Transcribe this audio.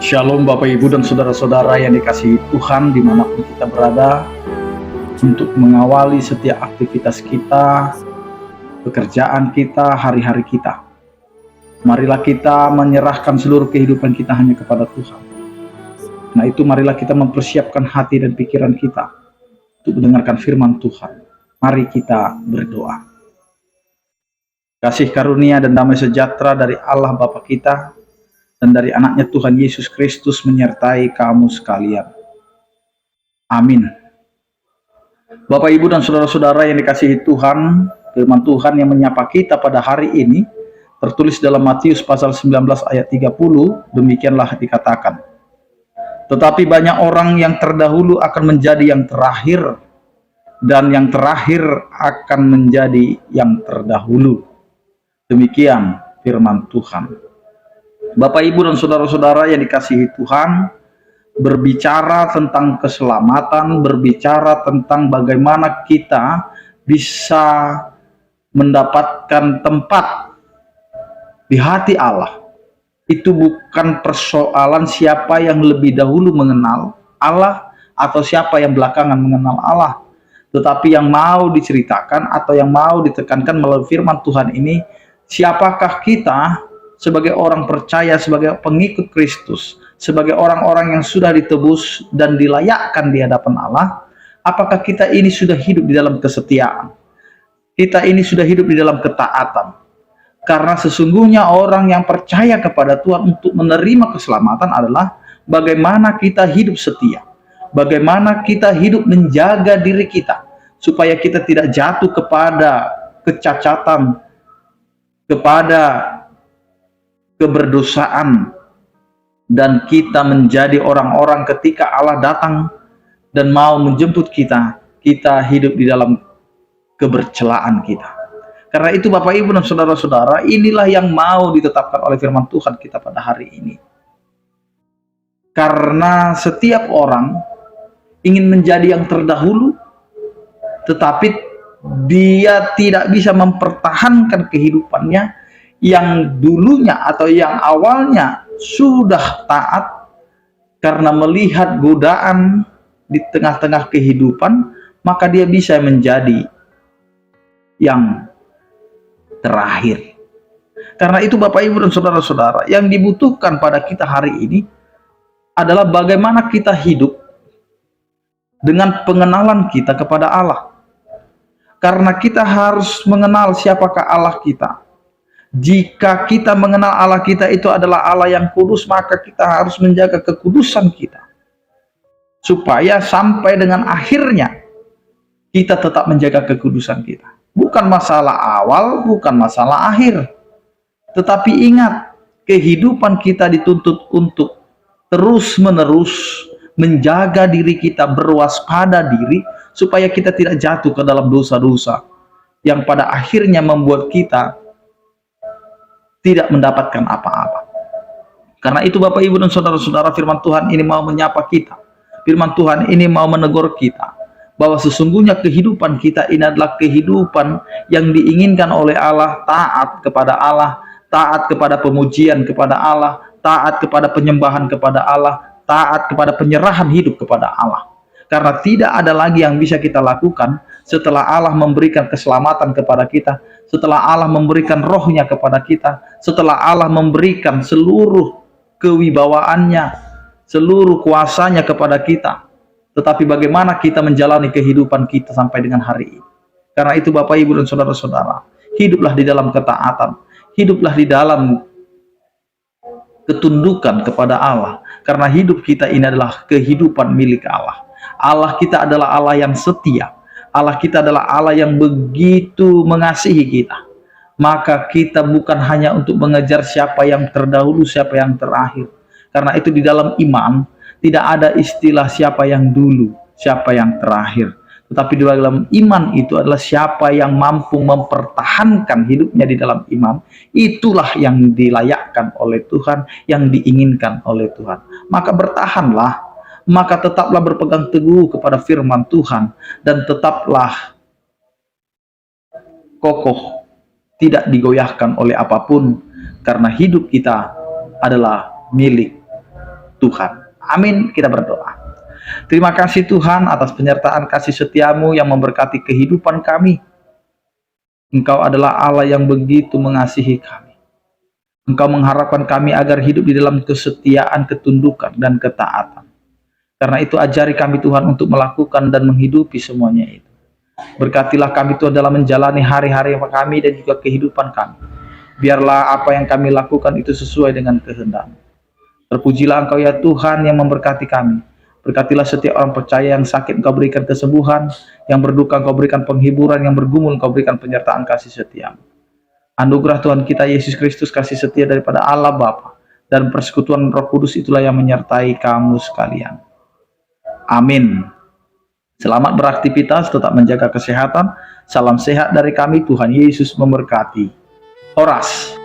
Shalom Bapak Ibu dan Saudara-saudara yang dikasihi Tuhan dimanapun kita berada, untuk mengawali setiap aktivitas kita, pekerjaan kita, hari-hari kita. Marilah kita menyerahkan seluruh kehidupan kita hanya kepada Tuhan. Nah itu marilah kita mempersiapkan hati dan pikiran kita untuk mendengarkan firman Tuhan. Mari kita berdoa. Kasih karunia dan damai sejahtera dari Allah Bapa kita dan dari anaknya Tuhan Yesus Kristus menyertai kamu sekalian. Amin. Bapak, Ibu, dan saudara-saudara yang dikasihi Tuhan, firman Tuhan yang menyapa kita pada hari ini tertulis dalam Matius pasal 19 ayat 30, demikianlah dikatakan. Tetapi banyak orang yang terdahulu akan menjadi yang terakhir, dan yang terakhir akan menjadi yang terdahulu. Demikian firman Tuhan. Bapak, Ibu, dan saudara-saudara yang dikasihi Tuhan, berbicara tentang keselamatan, berbicara tentang bagaimana kita bisa mendapatkan tempat di hati Allah. Itu bukan persoalan siapa yang lebih dahulu mengenal Allah atau siapa yang belakangan mengenal Allah. Tetapi yang mau diceritakan atau yang mau ditekankan melalui firman Tuhan ini, siapakah kita sebagai orang percaya, sebagai pengikut Kristus, sebagai orang-orang yang sudah ditebus dan dilayakkan di hadapan Allah. Apakah kita ini sudah hidup di dalam kesetiaan? Kita ini sudah hidup di dalam ketaatan. Karena sesungguhnya orang yang percaya kepada Tuhan untuk menerima keselamatan adalah bagaimana kita hidup setia, bagaimana kita hidup menjaga diri kita supaya kita tidak jatuh kepada kecacatan, kepada keberdosaan, dan kita menjadi orang-orang ketika Allah datang dan mau menjemput kita, kita hidup di dalam kebercelaan kita. Karena itu Bapak, Ibu, dan saudara-saudara, inilah yang mau ditetapkan oleh firman Tuhan kita pada hari ini. Karena setiap orang ingin menjadi yang terdahulu, tetapi dia tidak bisa mempertahankan kehidupannya yang dulunya atau yang awalnya sudah taat, karena melihat godaan di tengah-tengah kehidupan, maka dia bisa menjadi yang terakhir. Karena itu Bapak, Ibu, dan saudara-saudara, yang dibutuhkan pada kita hari ini adalah bagaimana kita hidup dengan pengenalan kita kepada Allah. Karena kita harus mengenal siapakah Allah kita. Jika kita mengenal Allah kita itu adalah Allah yang kudus, maka kita harus menjaga kekudusan kita. Supaya sampai dengan akhirnya kita tetap menjaga kekudusan kita. Bukan masalah awal, bukan masalah akhir. Tetapi ingat, kehidupan kita dituntut untuk terus-menerus menjaga diri kita, berwaspada diri, supaya kita tidak jatuh ke dalam dosa-dosa yang pada akhirnya membuat kita tidak mendapatkan apa-apa. Karena itu Bapak, Ibu, dan saudara-saudara, firman Tuhan ini mau menyapa kita. Firman Tuhan ini mau menegur kita bahwa sesungguhnya kehidupan kita ini adalah kehidupan yang diinginkan oleh Allah, taat kepada Allah, taat kepada pemujian kepada Allah, taat kepada penyembahan kepada Allah, taat kepada penyerahan hidup kepada Allah. Karena tidak ada lagi yang bisa kita lakukan setelah Allah memberikan keselamatan kepada kita, setelah Allah memberikan rohnya kepada kita, setelah Allah memberikan seluruh kewibawaannya, seluruh kuasanya kepada kita. Tetapi bagaimana kita menjalani kehidupan kita sampai dengan hari ini. Karena itu Bapak, Ibu, dan saudara-saudara, hiduplah di dalam ketaatan, hiduplah di dalam ketundukan kepada Allah. Karena hidup kita ini adalah kehidupan milik Allah. Allah kita adalah Allah yang setia. Allah kita adalah Allah yang begitu mengasihi kita. Maka kita bukan hanya untuk mengejar siapa yang terdahulu, siapa yang terakhir. Karena itu di dalam iman tidak ada istilah siapa yang dulu, siapa yang terakhir. Tetapi di dalam iman itu adalah siapa yang mampu mempertahankan hidupnya di dalam iman. Itulah yang dilayakkan oleh Tuhan, yang diinginkan oleh Tuhan. Maka bertahanlah, maka tetaplah berpegang teguh kepada firman Tuhan, dan tetaplah kokoh, tidak digoyahkan oleh apapun, karena hidup kita adalah milik Tuhan. Amin, kita berdoa. Terima kasih Tuhan atas penyertaan kasih setiamu yang memberkati kehidupan kami. Engkau adalah Allah yang begitu mengasihi kami. Engkau mengharapkan kami agar hidup di dalam kesetiaan, ketundukan, dan ketaatan. Karena itu ajari kami Tuhan untuk melakukan dan menghidupi semuanya itu. Berkatilah kami Tuhan dalam menjalani hari-hari kami dan juga kehidupan kami. Biarlah apa yang kami lakukan itu sesuai dengan kehendak-Mu. Terpujilah Engkau ya Tuhan yang memberkati kami. Berkatilah setiap orang percaya yang sakit Engkau berikan kesembuhan, yang berduka Engkau berikan penghiburan, yang bergumul Engkau berikan penyertaan kasih setia. Anugerah Tuhan kita Yesus Kristus, kasih setia daripada Allah Bapa dan persekutuan Roh Kudus itulah yang menyertai kamu sekalian. Amin. Selamat beraktivitas, tetap menjaga kesehatan. Salam sehat dari kami, Tuhan Yesus memberkati. Horas.